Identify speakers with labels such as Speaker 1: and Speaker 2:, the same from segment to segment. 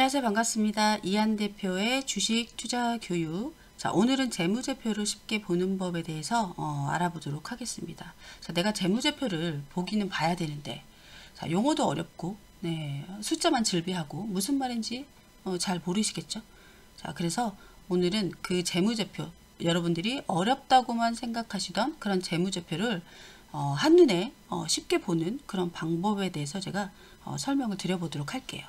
Speaker 1: 안녕하세요. 반갑습니다. 이한 대표의 주식 투자 교육. 자, 오늘은 재무제표를 쉽게 보는 법에 대해서 알아보도록 하겠습니다. 자, 내가 재무제표를 보기는 봐야 되는데, 자, 용어도 어렵고, 네, 숫자만 질비하고 무슨 말인지 잘 모르시겠죠? 자, 그래서 오늘은 그 재무제표, 여러분들이 어렵다고만 생각하시던 그런 재무제표를 한눈에 쉽게 보는 그런 방법에 대해서 제가 설명을 드려보도록 할게요.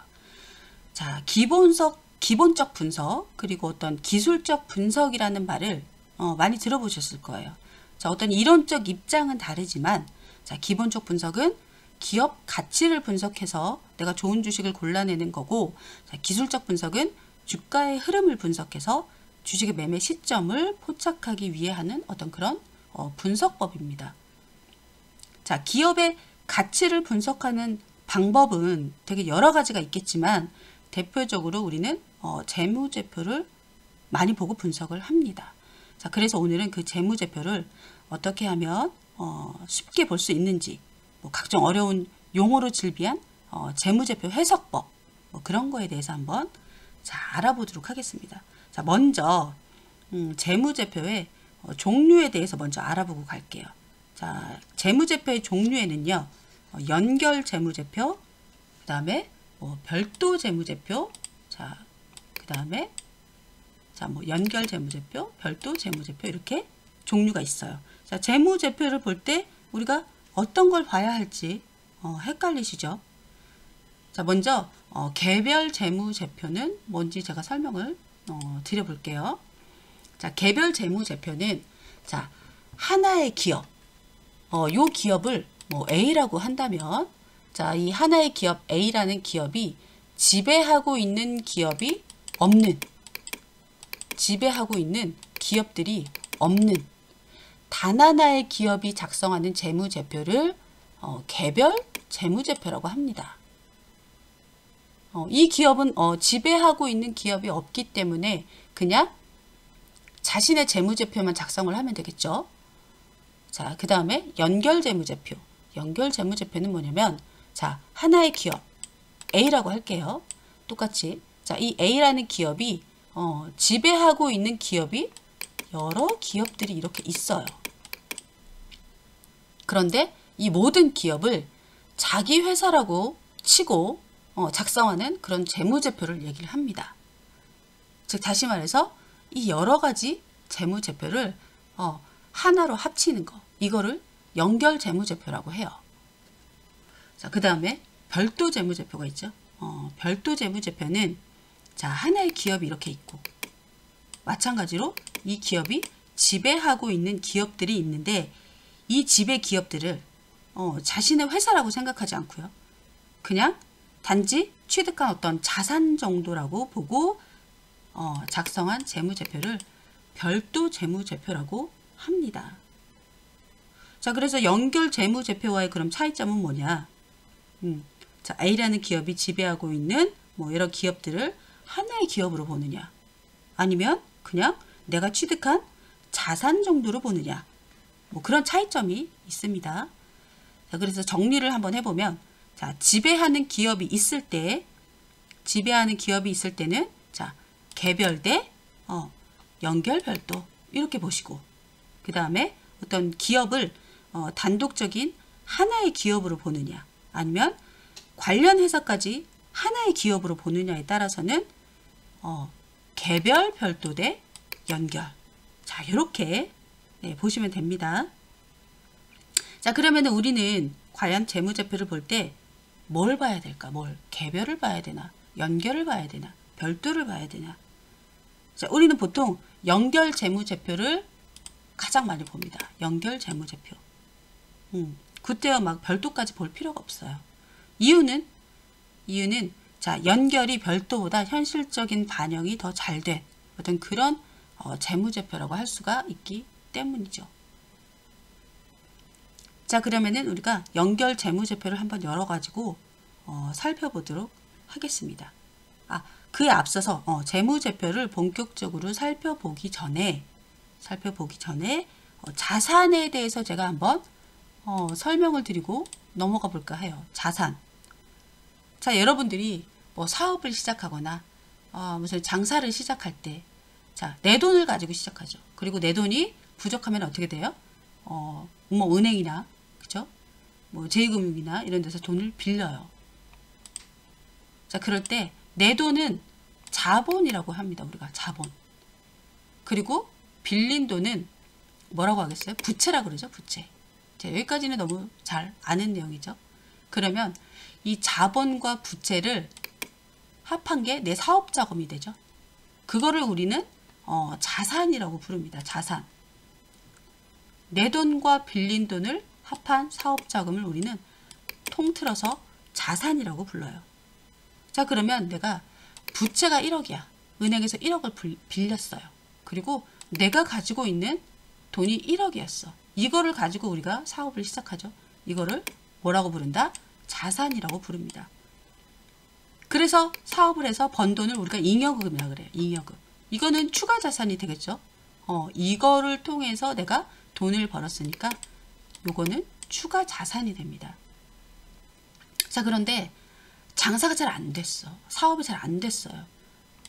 Speaker 1: 자, 기본적 분석, 그리고 어떤 기술적 분석이라는 말을 많이 들어보셨을 거예요. 자, 어떤 이론적 입장은 다르지만, 자, 기본적 분석은 기업 가치를 분석해서 내가 좋은 주식을 골라내는 거고, 자, 기술적 분석은 주가의 흐름을 분석해서 주식의 매매 시점을 포착하기 위해 하는 어떤 그런 분석법입니다. 자, 기업의 가치를 분석하는 방법은 되게 여러 가지가 있겠지만, 대표적으로 우리는 재무제표를 많이 보고 분석을 합니다. 자, 그래서 오늘은 그 재무제표를 어떻게 하면 쉽게 볼 수 있는지, 뭐 각종 어려운 용어로 질비한 재무제표 해석법, 뭐 그런 거에 대해서 한번 알아보도록 하겠습니다. 자, 먼저 재무제표의 종류에 대해서 먼저 알아보고 갈게요. 자, 재무제표의 종류에는요, 연결 재무제표, 그 다음에 별도 재무제표, 자, 그 다음에 뭐 연결 재무제표, 별도 재무제표, 이렇게 종류가 있어요. 자, 재무제표를 볼 때 우리가 어떤 걸 봐야 할지 헷갈리시죠? 자, 먼저 개별 재무제표는 뭔지 제가 설명을 드려볼게요. 자, 개별 재무제표는, 자, 하나의 기업, 요 기업을 뭐 A라고 한다면, 자, 이 하나의 기업 A라는 기업이 지배하고 있는 기업이 없는, 지배하고 있는 기업들이 없는 단 하나의 기업이 작성하는 재무제표를 개별 재무제표라고 합니다. 이 기업은 지배하고 있는 기업이 없기 때문에 그냥 자신의 재무제표만 작성을 하면 되겠죠. 자, 그 다음에 연결 재무제표. 연결 재무제표는 뭐냐면, 자, 하나의 기업 A라고 할게요. 똑같이, 자, 이 A라는 기업이 지배하고 있는 기업이 여러 기업들이 이렇게 있어요. 그런데 이 모든 기업을 자기 회사라고 치고 작성하는 그런 재무제표를 얘기를 합니다. 즉, 다시 말해서 이 여러 가지 재무제표를 하나로 합치는 거, 이거를 연결 재무제표라고 해요. 자, 그 다음에 별도 재무제표가 있죠. 별도 재무제표는, 자, 하나의 기업이 이렇게 있고, 마찬가지로 이 기업이 지배하고 있는 기업들이 있는데, 이 지배 기업들을 자신의 회사라고 생각하지 않고요, 그냥 단지 취득한 어떤 자산 정도라고 보고 작성한 재무제표를 별도 재무제표라고 합니다. 자, 그래서 연결 재무제표와의 그럼 차이점은 뭐냐? 자, A라는 기업이 지배하고 있는 뭐 여러 기업들을 하나의 기업으로 보느냐, 아니면 그냥 내가 취득한 자산 정도로 보느냐, 뭐 그런 차이점이 있습니다. 자, 그래서 정리를 한번 해보면, 자, 지배하는 기업이 있을 때는, 자, 개별 대 연결 별도, 이렇게 보시고, 그 다음에 어떤 기업을 단독적인 하나의 기업으로 보느냐, 아니면 관련 회사까지 하나의 기업으로 보느냐에 따라서는 개별 별도 대 연결, 자, 이렇게 보시면 됩니다. 자, 그러면 우리는 과연 재무제표를 볼 때 뭘 봐야 될까? 개별을 봐야 되나? 연결을 봐야 되나? 별도를 봐야 되나? 자, 우리는 보통 연결 재무제표를 가장 많이 봅니다. 연결 재무제표. 그때야 막 별도까지 볼 필요가 없어요. 이유는, 자, 연결이 별도보다 현실적인 반영이 더 잘 된 어떤 그런 재무제표라고 할 수가 있기 때문이죠. 자, 그러면은 우리가 연결 재무제표를 한번 열어가지고 살펴보도록 하겠습니다. 그에 앞서서 재무제표를 본격적으로 살펴보기 전에 자산에 대해서 제가 한번 설명을 드리고 넘어가 볼까 해요. 자산. 자, 여러분들이 뭐 사업을 시작하거나 무슨 장사를 시작할 때, 자, 내 돈을 가지고 시작하죠. 그리고 내 돈이 부족하면 어떻게 돼요? 뭐 은행이나, 그죠? 뭐 제2금융이나 이런 데서 돈을 빌려요. 자, 그럴 때 내 돈은 자본이라고 합니다. 우리가 자본. 그리고 빌린 돈은 뭐라고 하겠어요? 부채라 그러죠. 부채. 자, 여기까지는 너무 잘 아는 내용이죠. 그러면 이 자본과 부채를 합한 게 내 사업 자금이 되죠. 그거를 우리는 자산이라고 부릅니다. 자산. 내 돈과 빌린 돈을 합한 사업 자금을 우리는 통틀어서 자산이라고 불러요. 자, 그러면 내가 부채가 1억이야. 은행에서 1억을 빌렸어요. 그리고 내가 가지고 있는 돈이 1억이었어. 이거를 가지고 우리가 사업을 시작하죠. 이거를 뭐라고 부른다? 자산이라고 부릅니다. 그래서 사업을 해서 번 돈을 우리가 잉여금이라고 그래요. 잉여금. 이거는 추가 자산이 되겠죠. 이거를 통해서 내가 돈을 벌었으니까 요거는 추가 자산이 됩니다. 자, 그런데 장사가 잘 안 됐어. 사업이 잘 안 됐어요.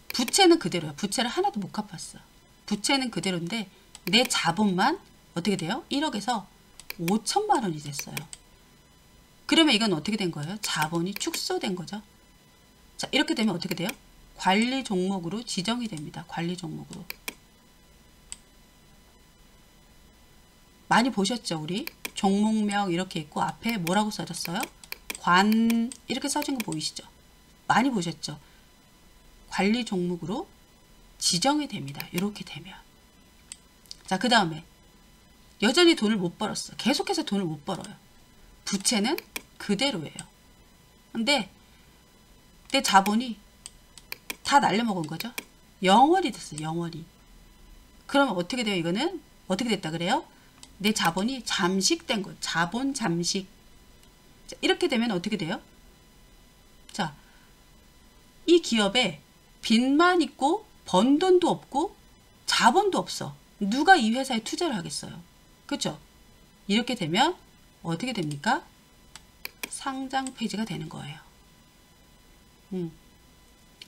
Speaker 1: 부채는 그대로야. 부채를 하나도 못 갚았어. 부채는 그대로인데 내 자본만 어떻게 돼요? 1억에서 5천만 원이 됐어요. 그러면 이건 어떻게 된 거예요? 자본이 축소된 거죠. 자, 이렇게 되면 어떻게 돼요? 관리 종목으로 지정이 됩니다. 관리 종목으로. 많이 보셨죠? 우리 종목명 이렇게 있고 앞에 뭐라고 써졌어요? 관 이렇게 써진 거 보이시죠? 많이 보셨죠? 관리 종목으로 지정이 됩니다. 이렇게 되면. 자, 그 다음에 여전히 돈을 못 벌었어. 계속해서 돈을 못 벌어요. 부채는 그대로예요. 근데 내 자본이 다 날려먹은 거죠. 영원히 됐어요. 영원히. 그러면 어떻게 돼요? 이거는 어떻게 됐다 그래요? 내 자본이 잠식된 거. 자본 잠식. 자, 이렇게 되면 어떻게 돼요? 자, 이 기업에 빚만 있고 번 돈도 없고 자본도 없어. 누가 이 회사에 투자를 하겠어요? 그렇죠? 이렇게 되면 어떻게 됩니까? 상장 폐지가 되는 거예요.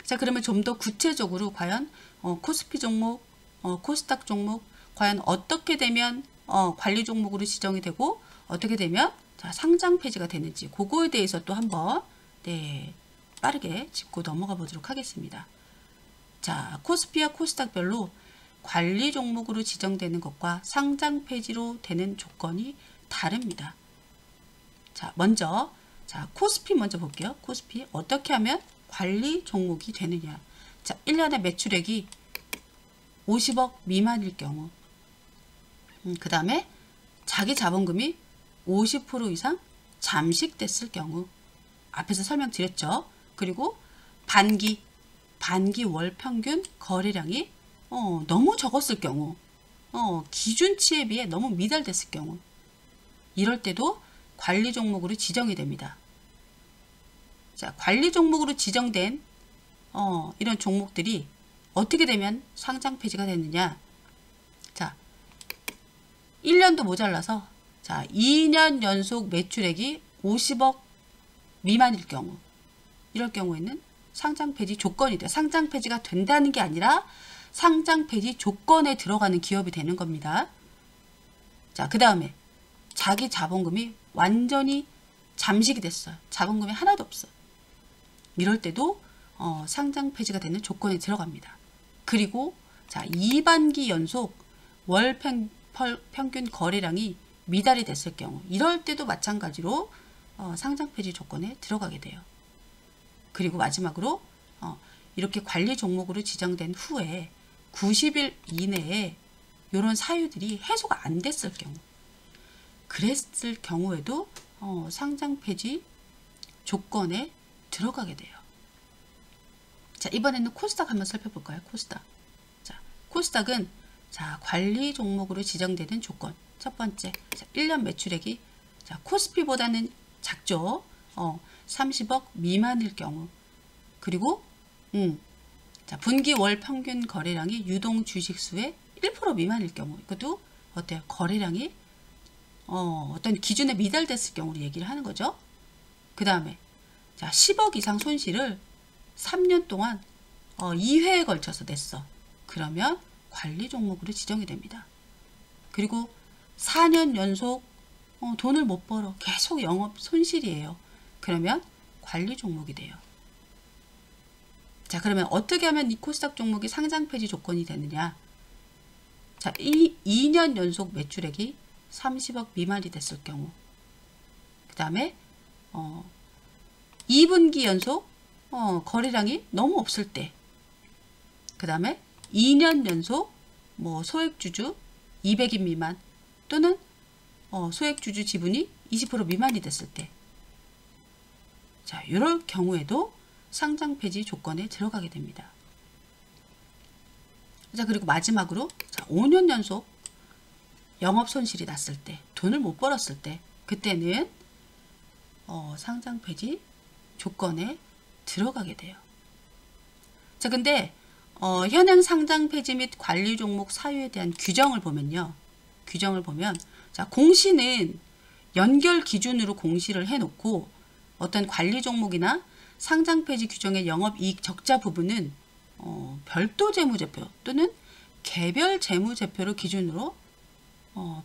Speaker 1: 자, 그러면 좀 더 구체적으로 과연 코스피 종목, 코스닥 종목 과연 어떻게 되면 관리 종목으로 지정이 되고 어떻게 되면 자, 상장 폐지가 되는지 그거에 대해서 또 한번 빠르게 짚고 넘어가 보도록 하겠습니다. 자, 코스피와 코스닥별로 관리 종목으로 지정되는 것과 상장 폐지로 되는 조건이 다릅니다. 자, 먼저 코스피 먼저 볼게요. 코스피 어떻게 하면 관리 종목이 되느냐. 자, 1년에 매출액이 50억 미만일 경우, 그 다음에 자기 자본금이 50% 이상 잠식됐을 경우, 앞에서 설명드렸죠. 그리고 반기 월 평균 거래량이 너무 적었을 경우, 기준치에 비해 너무 미달됐을 경우, 이럴 때도 관리 종목으로 지정이 됩니다. 자, 관리 종목으로 지정된 이런 종목들이 어떻게 되면 상장 폐지가 됐느냐. 자, 1년도 모자라서 자, 2년 연속 매출액이 50억 미만일 경우, 이럴 경우에는 상장 폐지 조건이 돼. 상장 폐지가 된다는 게 아니라 상장 폐지 조건에 들어가는 기업이 되는 겁니다. 자, 그 다음에 자기 자본금이 완전히 잠식이 됐어요. 자본금이 하나도 없어. 이럴 때도 상장 폐지가 되는 조건에 들어갑니다. 그리고 자, 2반기 연속 월 평균 거래량이 미달이 됐을 경우, 이럴 때도 마찬가지로 상장 폐지 조건에 들어가게 돼요. 그리고 마지막으로 이렇게 관리 종목으로 지정된 후에 90일 이내에 이런 사유들이 해소가 안 됐을 경우, 그랬을 경우에도 상장 폐지 조건에 들어가게 돼요. 자, 이번에는 코스닥 한번 살펴볼까요? 코스닥. 자, 코스닥은 자, 관리 종목으로 지정되는 조건. 첫 번째, 자, 1년 매출액이 자, 코스피보다는 작죠. 30억 미만일 경우. 그리고 자, 분기 월 평균 거래량이 유동 주식수의 1% 미만일 경우. 이것도 어때요? 거래량이 어떤 기준에 미달됐을 경우를 얘기를 하는 거죠. 그 다음에 자, 10억 이상 손실을 3년 동안 2회에 걸쳐서 냈어. 그러면 관리 종목으로 지정이 됩니다. 그리고 4년 연속 돈을 못 벌어. 계속 영업 손실이에요. 그러면 관리 종목이 돼요. 자, 그러면 어떻게 하면 이 코스닥 종목이 상장 폐지 조건이 되느냐? 자, 2년 연속 매출액이 30억 미만이 됐을 경우, 그 다음에 2분기 연속 거래량이 너무 없을 때, 그 다음에 2년 연속 소액주주 200인 미만 또는 소액주주 지분이 20% 미만이 됐을 때, 자, 이럴 경우에도 상장 폐지 조건에 들어가게 됩니다. 자, 그리고 마지막으로 5년 연속 영업 손실이 났을 때, 돈을 못 벌었을 때, 그때는 상장 폐지 조건에 들어가게 돼요. 자, 근데 현행 상장 폐지 및 관리 종목 사유에 대한 규정을 보면요. 규정을 보면, 자, 공시는 연결 기준으로 공시를 해놓고 어떤 관리 종목이나 상장 폐지 규정의 영업이익 적자 부분은 별도 재무제표 또는 개별 재무제표를 기준으로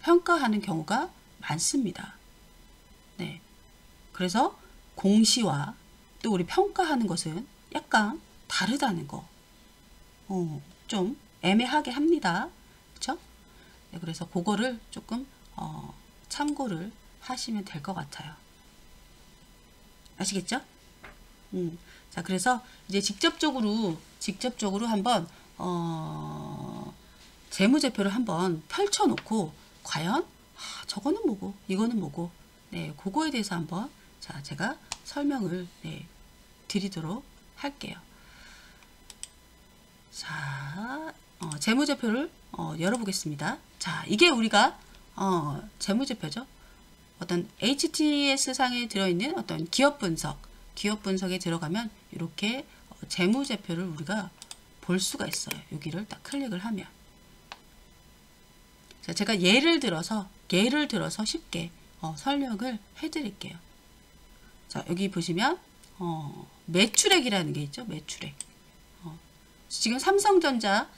Speaker 1: 평가하는 경우가 많습니다. 네. 그래서 공시와 또 우리 평가하는 것은 약간 다르다는 거. 좀 애매하게 합니다. 그쵸? 네, 그래서 그거를 조금 참고를 하시면 될 것 같아요. 아시겠죠? 자, 그래서 이제 직접적으로 한번 재무제표를 한번 펼쳐놓고 과연 저거는 뭐고 이거는 뭐고, 네, 그거에 대해서 한번 제가 설명을 드리도록 할게요. 자, 재무제표를 열어보겠습니다. 자, 이게 우리가 재무제표죠. 어떤 HTS 상에 들어있는 어떤 기업 분석에 들어가면 이렇게 재무제표를 우리가 볼 수가 있어요. 여기를 딱 클릭을 하면. 자, 제가 예를 들어서 쉽게 설명을 해드릴게요. 자, 여기 보시면 매출액이라는 게 있죠. 매출액. 지금 삼성전자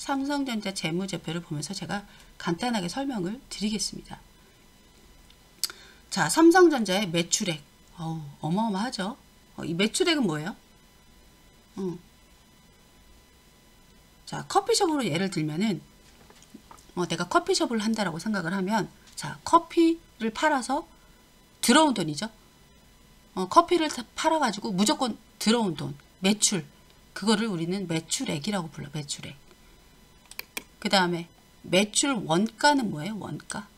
Speaker 1: 재무제표를 보면서 제가 간단하게 설명을 드리겠습니다. 자, 삼성전자의 매출액. 어마어마하죠. 이 매출액은 뭐예요? 자, 커피숍으로 예를 들면은 내가 커피숍을 한다라고 생각을 하면, 자, 커피를 팔아서 들어온 돈이죠. 커피를 팔아가지고 무조건 들어온 돈, 매출. 그거를 우리는 매출액이라고 불러. 매출액. 그 다음에 매출 원가는 뭐예요? 원가.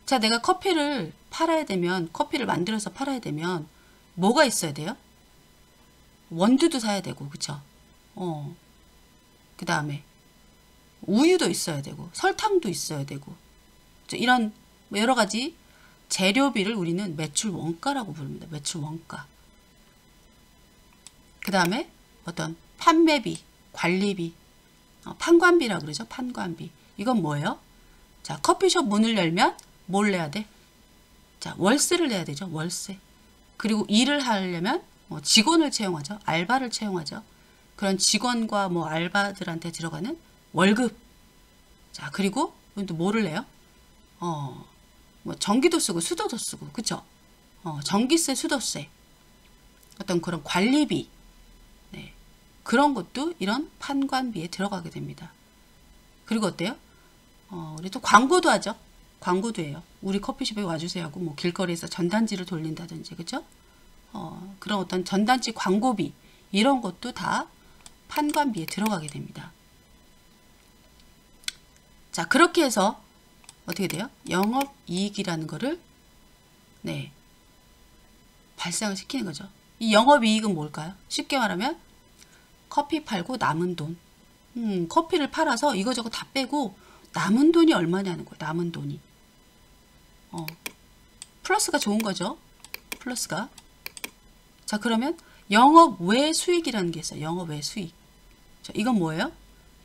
Speaker 1: 자, 내가 커피를 팔아야 되면, 커피를 만들어서 팔아야 되면 뭐가 있어야 돼요? 원두도 사야 되고, 그쵸? 그 다음에 우유도 있어야 되고, 설탕도 있어야 되고, 이런 여러 가지 재료비를 우리는 매출 원가라고 부릅니다. 매출 원가. 그 다음에 어떤 판매비, 관리비, 판관비라고 그러죠. 판관비. 이건 뭐예요? 자, 커피숍 문을 열면 뭘 내야 돼? 자, 월세를 내야 되죠. 월세. 그리고 일을 하려면 직원을 채용하죠. 알바를 채용하죠. 그런 직원과 알바들한테 들어가는 월급. 자, 그리고 또 뭐를 내요? 전기도 쓰고 수도도 쓰고, 그쵸? 전기세, 수도세. 어떤 그런 관리비. 네. 그런 것도 이런 판관비에 들어가게 됩니다. 그리고 어때요? 우리 또 광고도 하죠. 광고도 해요. 우리 커피숍에 와주세요 하고 길거리에서 전단지를 돌린다든지, 그죠? 그런 어떤 전단지 광고비 이런 것도 다 판관비에 들어가게 됩니다. 자, 그렇게 해서 어떻게 돼요? 영업이익이라는 거를 발생을 시키는 거죠. 이 영업이익은 뭘까요? 쉽게 말하면 커피 팔고 남은 돈. 커피를 팔아서 이거저거 다 빼고 남은 돈이 얼마냐는 거예요. 남은 돈이. 플러스가 좋은 거죠. 플러스가. 자, 그러면 영업 외 수익이라는 게 있어요. 영업 외 수익. 자, 이건 뭐예요?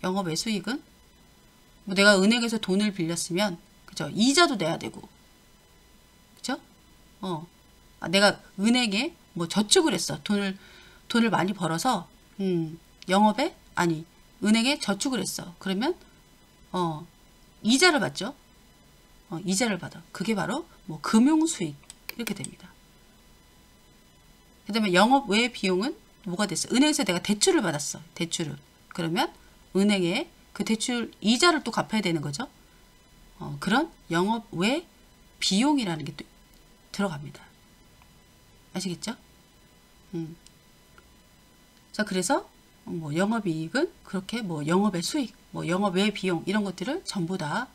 Speaker 1: 영업 외 수익은 내가 은행에서 돈을 빌렸으면, 그죠? 이자도 내야 되고, 그죠? 내가 은행에 저축을 했어. 돈을 많이 벌어서 영업에 아니 은행에 저축을 했어. 그러면 이자를 받죠. 이자를 받아. 그게 바로 뭐 금융수익 이렇게 됩니다. 그 다음에 영업 외 비용은 뭐가 됐어? 은행에서 내가 대출을 받았어. 대출을. 그러면 은행에 그 대출 이자를 또 갚아야 되는 거죠. 그런 영업 외 비용이라는 게 또 들어갑니다. 아시겠죠? 자, 그래서 뭐 영업이익은 그렇게 뭐 영업의 수익, 뭐 영업 외 비용 이런 것들을 전부 다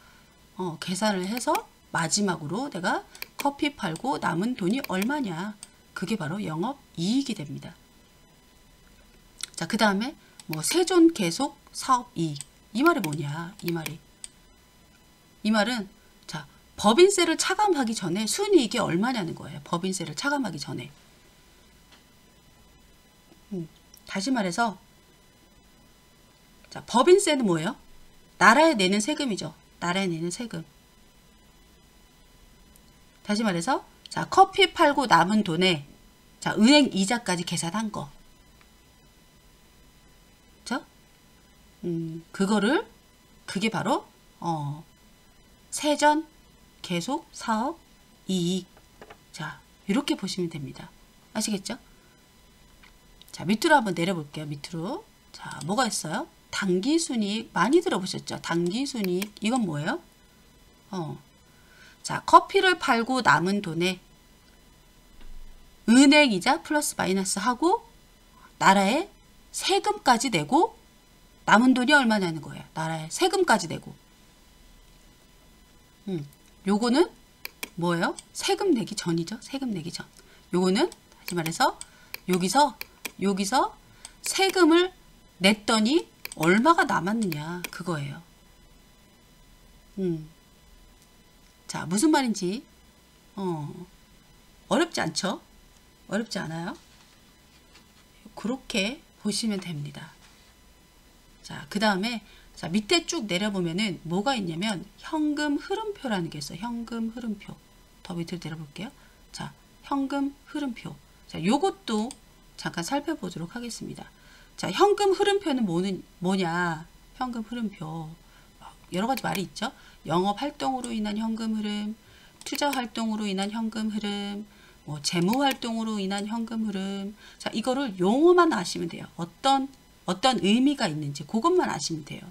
Speaker 1: 계산을 해서 마지막으로 내가 커피 팔고 남은 돈이 얼마냐. 그게 바로 영업이익이 됩니다. 자, 그 다음에 뭐 세존 계속 사업이익. 이 말이 뭐냐. 이 말은 자, 법인세를 차감하기 전에 순이익이 얼마냐는 거예요. 법인세를 차감하기 전에. 다시 말해서 자, 법인세는 뭐예요? 나라에 내는 세금이죠. 나라에 내는 세금. 다시 말해서 자, 커피 팔고 남은 돈에 자, 은행 이자까지 계산한 거. 그쵸? 그게 바로 세전 계속 사업 이익. 자, 이렇게 보시면 됩니다. 아시겠죠? 자, 밑으로 한번 내려볼게요. 밑으로. 자, 뭐가 있어요? 당기순이익 많이 들어보셨죠? 당기순이익 이건 뭐예요? 자, 커피를 팔고 남은 돈에 은행이자 플러스 마이너스 하고 나라에 세금까지 내고 남은 돈이 얼마냐는 거예요. 나라에 세금까지 내고. 요거는 뭐예요? 세금 내기 전이죠. 세금 내기 전. 요거는 다시 말해서 여기서 세금을 냈더니 얼마가 남았느냐 그거예요. 자, 무슨 말인지 어렵지 않죠? 어렵지 않아요? 그렇게 보시면 됩니다. 자, 그 다음에 자, 밑에 쭉 내려보면은 뭐가 있냐면 현금 흐름표라는 게 있어요. 현금 흐름표. 더 밑으로 내려볼게요. 자, 현금 흐름표. 자, 요것도 잠깐 살펴보도록 하겠습니다. 자, 현금 흐름표는 뭐냐? 현금 흐름표. 여러 가지 말이 있죠. 영업 활동으로 인한 현금 흐름, 투자 활동으로 인한 현금 흐름, 뭐 재무 활동으로 인한 현금 흐름. 자, 이거를 용어만 아시면 돼요. 어떤 의미가 있는지 그것만 아시면 돼요.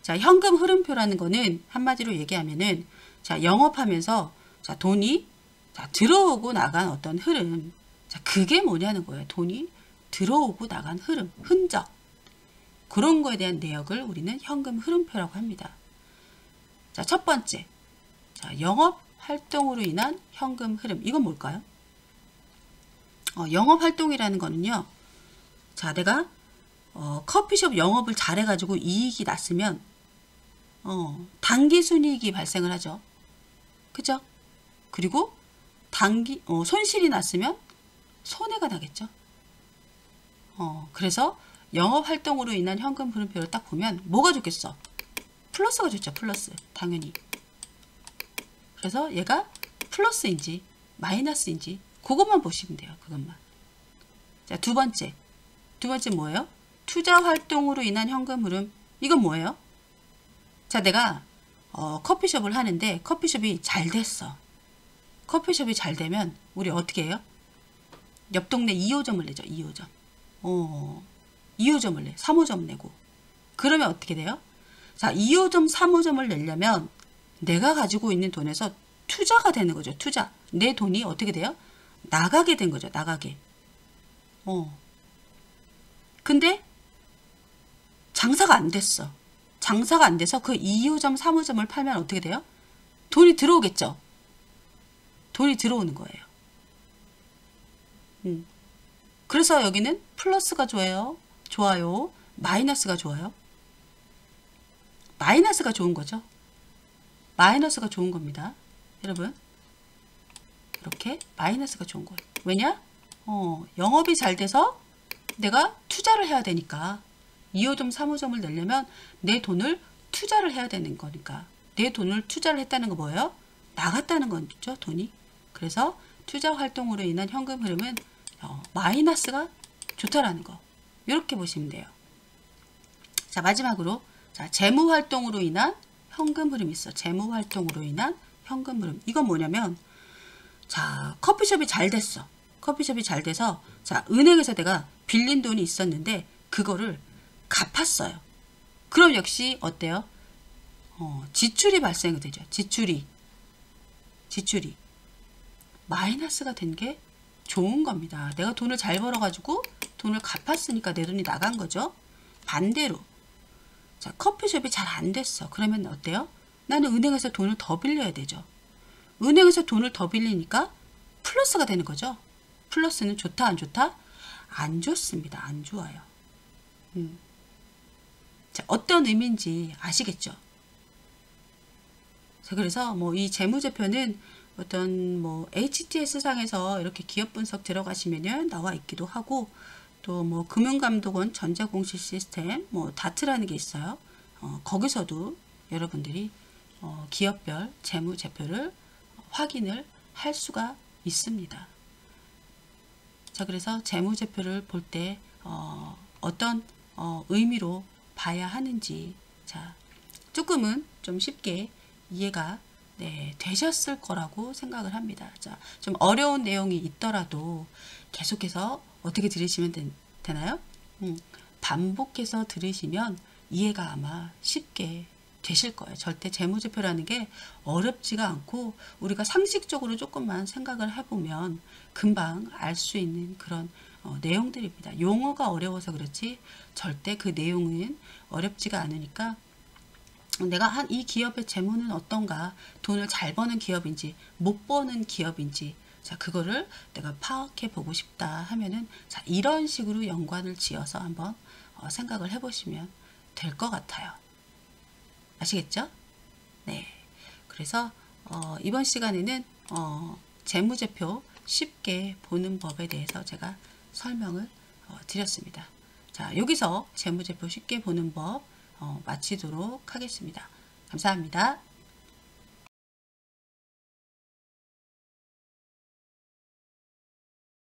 Speaker 1: 자, 현금 흐름표라는 거는 한마디로 얘기하면은 자, 영업하면서 자, 돈이 자, 들어오고 나간 어떤 흐름. 자, 그게 뭐냐는 거예요. 돈이 들어오고 나간 흐름, 흔적. 그런 거에 대한 내역을 우리는 현금 흐름표라고 합니다. 자, 첫 번째. 자, 영업 활동으로 인한 현금 흐름. 이건 뭘까요? 영업 활동이라는 거는요. 자, 내가 커피숍 영업을 잘해가지고 이익이 났으면 단기 순이익이 발생을 하죠. 그죠? 그리고 손실이 났으면 손해가 나겠죠. 그래서 영업 활동으로 인한 현금 흐름표를 딱 보면 뭐가 좋겠어? 플러스가 좋죠. 플러스. 당연히. 그래서 얘가 플러스인지 마이너스인지 그것만 보시면 돼요. 그것만. 자, 두 번째 뭐예요? 투자 활동으로 인한 현금 흐름. 이건 뭐예요? 자, 내가 커피숍을 하는데 커피숍이 잘 됐어. 커피숍이 잘 되면 우리 어떻게 해요? 옆 동네 2호점을 내죠. 2호점. 2호점을 내. 3호점 내고. 그러면 어떻게 돼요? 자, 2호점, 3호점을 내려면 내가 가지고 있는 돈에서 투자가 되는 거죠. 투자. 내 돈이 어떻게 돼요? 나가게 된 거죠. 나가게. 근데 장사가 안 됐어. 장사가 안 돼서 그 2호점, 3호점을 팔면 어떻게 돼요? 돈이 들어오겠죠. 돈이 들어오는 거예요. 그래서 여기는 플러스가 좋아요. 마이너스가 좋아요. 마이너스가 좋은 거죠. 마이너스가 좋은 겁니다. 여러분. 이렇게 마이너스가 좋은 거예요. 왜냐? 영업이 잘 돼서 내가 투자를 해야 되니까 2호점, 3호점을 내려면 내 돈을 투자를 해야 되는 거니까 내 돈을 투자를 했다는 거 뭐예요? 나갔다는 거죠. 돈이. 그래서 투자 활동으로 인한 현금 흐름은 마이너스가 좋다라는 거. 이렇게 보시면 돼요. 자, 마지막으로 자, 재무 활동으로 인한 현금 흐름이 있어. 재무 활동으로 인한 현금 흐름. 이건 뭐냐면 자, 커피숍이 잘 됐어. 커피숍이 잘 돼서 자, 은행에서 내가 빌린 돈이 있었는데 그거를 갚았어요. 그럼 역시 어때요? 지출이 발생이 되죠. 지출이 마이너스가 된 게 좋은 겁니다. 내가 돈을 잘 벌어가지고 돈을 갚았으니까 내 돈이 나간 거죠. 반대로 자, 커피숍이 잘 안 됐어. 그러면 어때요? 나는 은행에서 돈을 더 빌려야 되죠. 은행에서 돈을 더 빌리니까 플러스가 되는 거죠. 플러스는 좋다 안 좋다? 안 좋습니다. 안 좋아요. 자, 어떤 의미인지 아시겠죠? 자, 그래서 뭐 이 재무제표는 어떤 뭐 HTS 상에서 이렇게 기업 분석 들어가시면은 나와 있기도 하고 또 뭐 금융감독원 전자공시 시스템 뭐 다트라는 게 있어요. 거기서도 여러분들이 기업별 재무제표를 확인을 할 수가 있습니다. 자, 그래서 재무제표를 볼 때 어떤 의미로 봐야 하는지 자, 조금은 좀 쉽게 이해가 되셨을 거라고 생각을 합니다. 자, 좀 어려운 내용이 있더라도 계속해서 어떻게 들으시면 되나요? 반복해서 들으시면 이해가 아마 쉽게 되실 거예요. 절대 재무제표라는 게 어렵지가 않고 우리가 상식적으로 조금만 생각을 해보면 금방 알 수 있는 그런 내용들입니다. 용어가 어려워서 그렇지 절대 그 내용은 어렵지가 않으니까 내가 한 이 기업의 재무는 어떤가, 돈을 잘 버는 기업인지 못 버는 기업인지 자, 그거를 내가 파악해 보고 싶다 하면은 자, 이런 식으로 연관을 지어서 한번 생각을 해보시면 될 것 같아요. 아시겠죠? 네. 그래서 이번 시간에는 재무제표 쉽게 보는 법에 대해서 제가 설명을 드렸습니다. 자, 여기서 재무제표 쉽게 보는 법 마치도록 하겠습니다. 감사합니다.